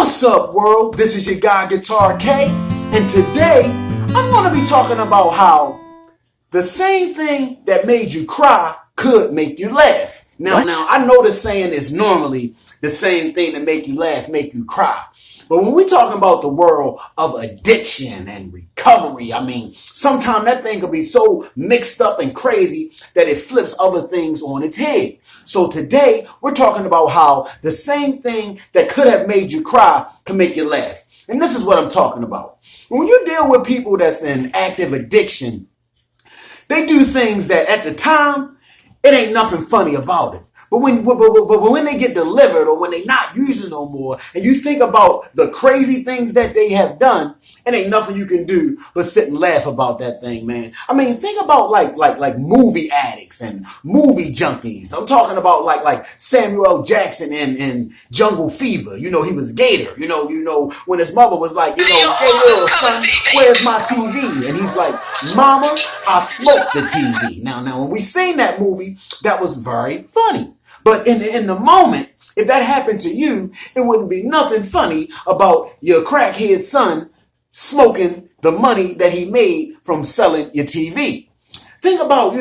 What's up, world? This is your guy, Guitar K, and today I'm going to be talking about how the same thing that made you cry could make you laugh. Now, I know the saying is normally the same thing that make you laugh, make you cry. But when we're talking about the world of addiction and recovery, I mean, sometimes that thing can be so mixed up and crazy that it flips other things on its head. So today, we're talking about how the same thing that could have made you cry can make you laugh. And this is what I'm talking about. When you deal with people that's in active addiction, they do things that at the time, it ain't nothing funny about it. But when they get delivered or when they're not using no more, and you think about the crazy things that they have done, it ain't nothing you can do but sit and laugh about that thing, man. I mean, think about like movie addicts and movie junkies. I'm talking about like Samuel L. Jackson in Jungle Fever. You know, he was Gator. You know when his mother was like, hey little son, where's my TV? And he's like, Mama, I smoked the TV. Now when we seen that movie, that was very funny. But in the moment, if that happened to you, it wouldn't be nothing funny about your crackhead son smoking the money that he made from selling your TV. Think about,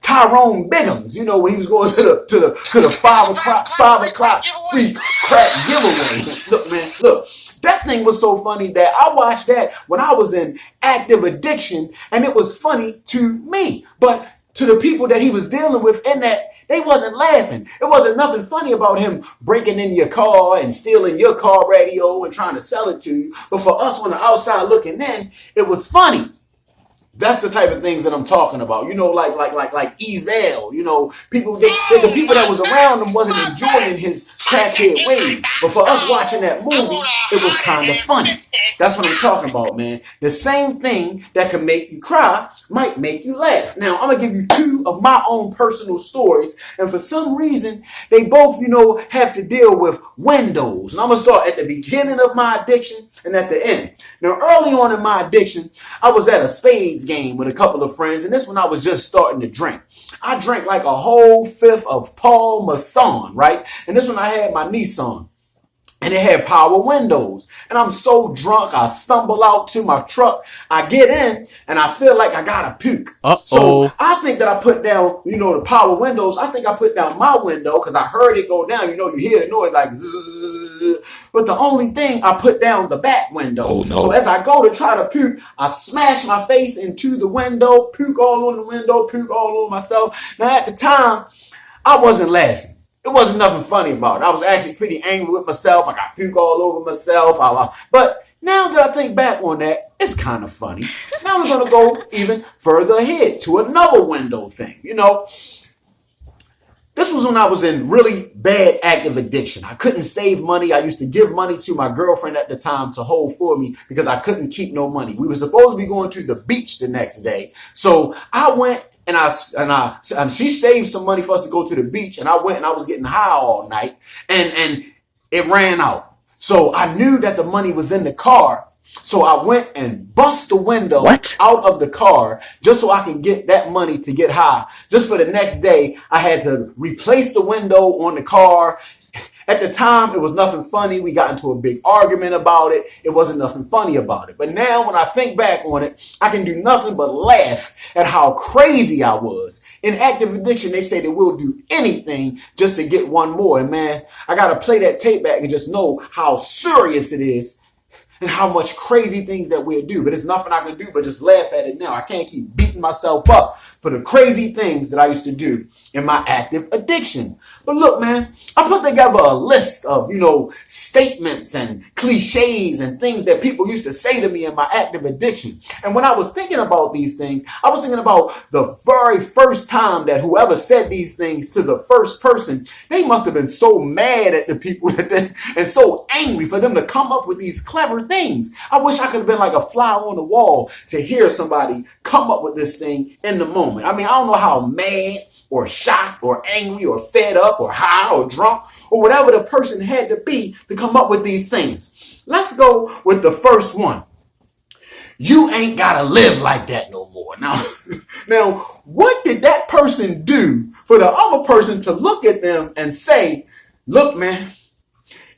Tyrone Biggums, when he was going to the 5 o'clock free crack giveaway. Look, man, look. That thing was so funny that I watched that when I was in active addiction, and it was funny to me. But to the people that he was dealing with in that, they wasn't laughing. It wasn't nothing funny about him breaking in your car and stealing your car radio and trying to sell it to you. But for us on the outside looking in, it was funny. That's the type of things that I'm talking about. Like Ezal. People, the people that was around him wasn't enjoying his crackhead ways. But for us watching that movie, it was kind of funny. That's what I'm talking about, man. The same thing that can make you cry might make you laugh. Now, I'm going to give you two of my own personal stories. And for some reason, they both, have to deal with windows. And I'm going to start at the beginning of my addiction and at the end. Now, early on in my addiction, I was at a spades game with a couple of friends. And this when I was just starting to drink. I drank like a whole fifth of Paul Masson, right? And this when I had my Nissan. And it had power windows. And I'm so drunk, I stumble out to my truck. I get in, and I feel like I got to puke. So I think that I put down, the power windows. I think I put down my window because I heard it go down. You hear the noise like zzz. But the only thing, I put down the back window. Oh, no. So as I go to try to puke, I smash my face into the window, puke all on the window, puke all on myself. Now, at the time, I wasn't laughing. It wasn't nothing funny about it. I was actually pretty angry with myself. I got puke all over myself. But now that I think back on that, it's kind of funny. Now we're going to go even further ahead to another window thing. This was when I was in really bad active addiction. I couldn't save money. I used to give money to my girlfriend at the time to hold for me because I couldn't keep no money. We were supposed to be going to the beach the next day. So I went and she saved some money for us to go to the beach. And I went and I was getting high all night and it ran out. So I knew that the money was in the car. So I went and bust the window out of the car just so I can get that money to get high. Just for the next day, I had to replace the window on the car. At the time, it was nothing funny. We got into a big argument about it. It wasn't nothing funny about it. But now when I think back on it, I can do nothing but laugh at how crazy I was. In active addiction, they say that we'll do anything just to get one more. And man, I got to play that tape back and just know how serious it is and how much crazy things that we'll do. But there's nothing I can do but just laugh at it now. I can't keep beating myself up for the crazy things that I used to do in my active addiction. But look, man, I put together a list of, statements and cliches and things that people used to say to me in my active addiction. And when I was thinking about these things, I was thinking about the very first time that whoever said these things to the first person, they must have been so mad at the people and so angry for them to come up with these clever things. I wish I could have been like a fly on the wall to hear somebody come up with this thing in the moment. I mean, I don't know how mad or shocked or angry or fed up or high or drunk or whatever the person had to be to come up with these sayings. Let's go with the first one. You ain't got to live like that no more. Now, what did that person do for the other person to look at them and say, look, man,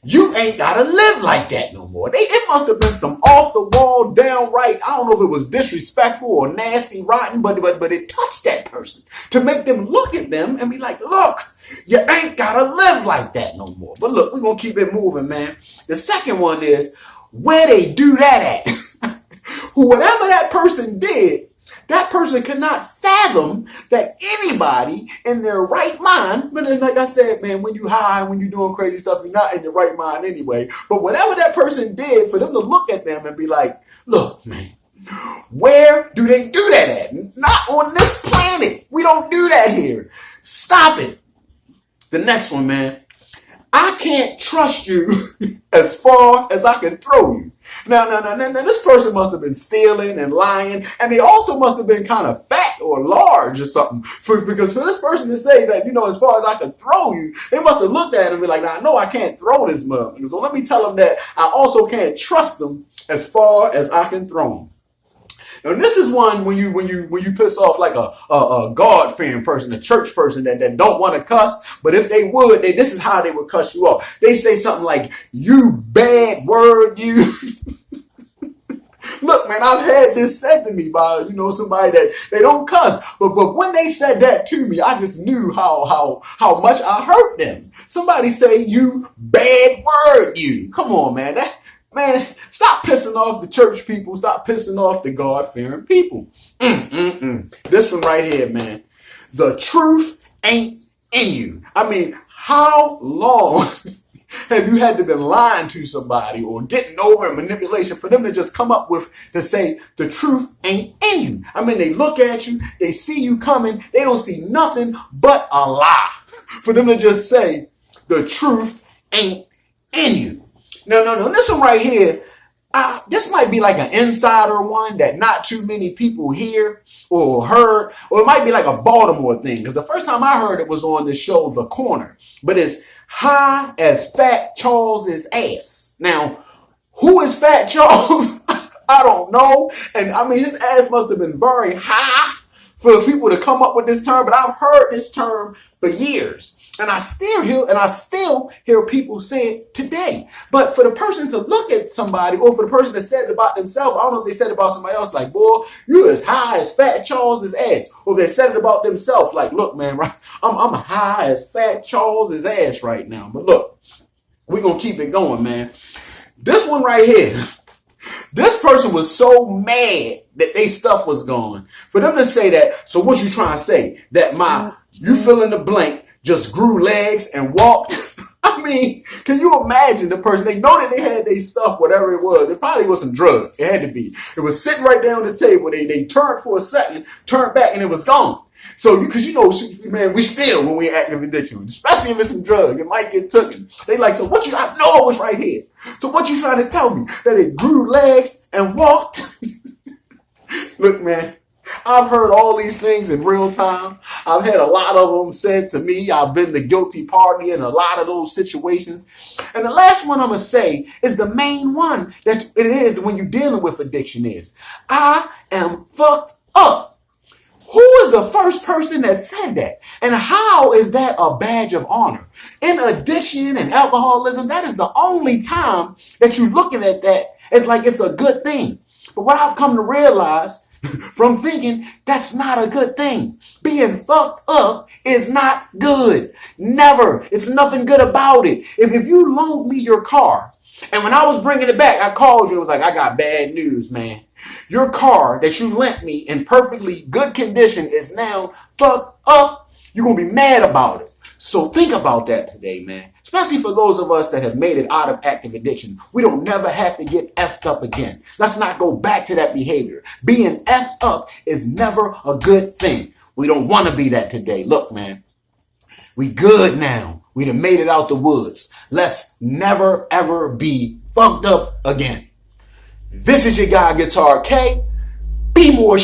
You ain't gotta live like that no more. It must have been some off the wall, downright, I don't know if it was disrespectful or nasty, rotten, but it touched that person to make them look at them and be like, look, you ain't gotta live like that no more. But look, we're gonna keep it moving, man. The second one is where they do that at. Whatever that person did, that person could not fathom that anybody in their right mind, but then, like I said, man, when you high, when you're doing crazy stuff, you're not in your right mind anyway. But whatever that person did, for them to look at them and be like, look, man, where do they do that at? Not on this planet. We don't do that here. Stop it. The next one, man. I can't trust you as far as I can throw you. Now, this person must have been stealing and lying, and they also must have been kind of fat or large or something. Because for this person to say that, as far as I can throw you, they must have looked at him and be like, I know I can't throw this motherfucker. So let me tell them that I also can't trust them as far as I can throw them. And this is one when you piss off like a God-fearing person, a church person that don't want to cuss, but if they would, this is how they would cuss you off. They say something like, you bad word, you. Look, man, I've had this said to me by, somebody that they don't cuss. But when they said that to me, I just knew how much I hurt them. Somebody say, you bad word, you. Come on, man. Man, stop pissing off the church people. Stop pissing off the God-fearing people. This one right here, man. The truth ain't in you. I mean, how long have you had to been lying to somebody or getting over manipulation for them to just come up with to say the truth ain't in you? I mean, they look at you, they see you coming, they don't see nothing but a lie. For them to just say the truth ain't in you. No. This one right here, this might be like an insider one that not too many people hear or heard, or it might be like a Baltimore thing. Because the first time I heard it was on the show The Corner. But it's high as Fat Charles's ass. Now, who is Fat Charles? I don't know. And I mean, his ass must have been very high for people to come up with this term. But I've heard this term for years. And I still hear people say it today. But for the person to look at somebody, or for the person that said it about themselves, I don't know if they said it about somebody else, like, boy, you as high as Fat Charles's ass. Or they said it about themselves, like, look, man, right, I'm high as Fat Charles's ass right now. But look, we're going to keep it going, man. This one right here, this person was so mad that they stuff was gone. For them to say that, so what you trying to say? That you fill in the blank, just grew legs and walked. I mean, can you imagine the person? They know that they had their stuff, whatever it was. It probably was some drugs. It had to be. It was sitting right there on the table. They turned for a second, turned back, and it was gone. So, because man, we still when we active addiction, especially if it's some drugs, it might get taken. They like, so what I know it was right here. So what you trying to tell me? That it grew legs and walked? Look, man. I've heard all these things in real time. I've had a lot of them said to me. I've been the guilty party in a lot of those situations. And the last one I'm going to say is the main one that it is when you're dealing with addiction is, I am fucked up. Who is the first person that said that? And how is that a badge of honor? In addiction and alcoholism, that is the only time that you're looking at that as like it's a good thing. But what I've come to realize from thinking that's not a good thing. Being fucked up is not good. Never. It's nothing good about it. If you loaned me your car, and when I was bringing it back, I called you and was like, I got bad news, man. Your car that you lent me in perfectly good condition is now fucked up. You're going to be mad about it. So think about that today, man. Especially for those of us that have made it out of active addiction. We don't never have to get effed up again. Let's not go back to that behavior. Being effed up is never a good thing. We don't want to be that today. Look, man, we good now. We done made it out the woods. Let's never, ever be fucked up again. This is your guy, Guitar K. Be more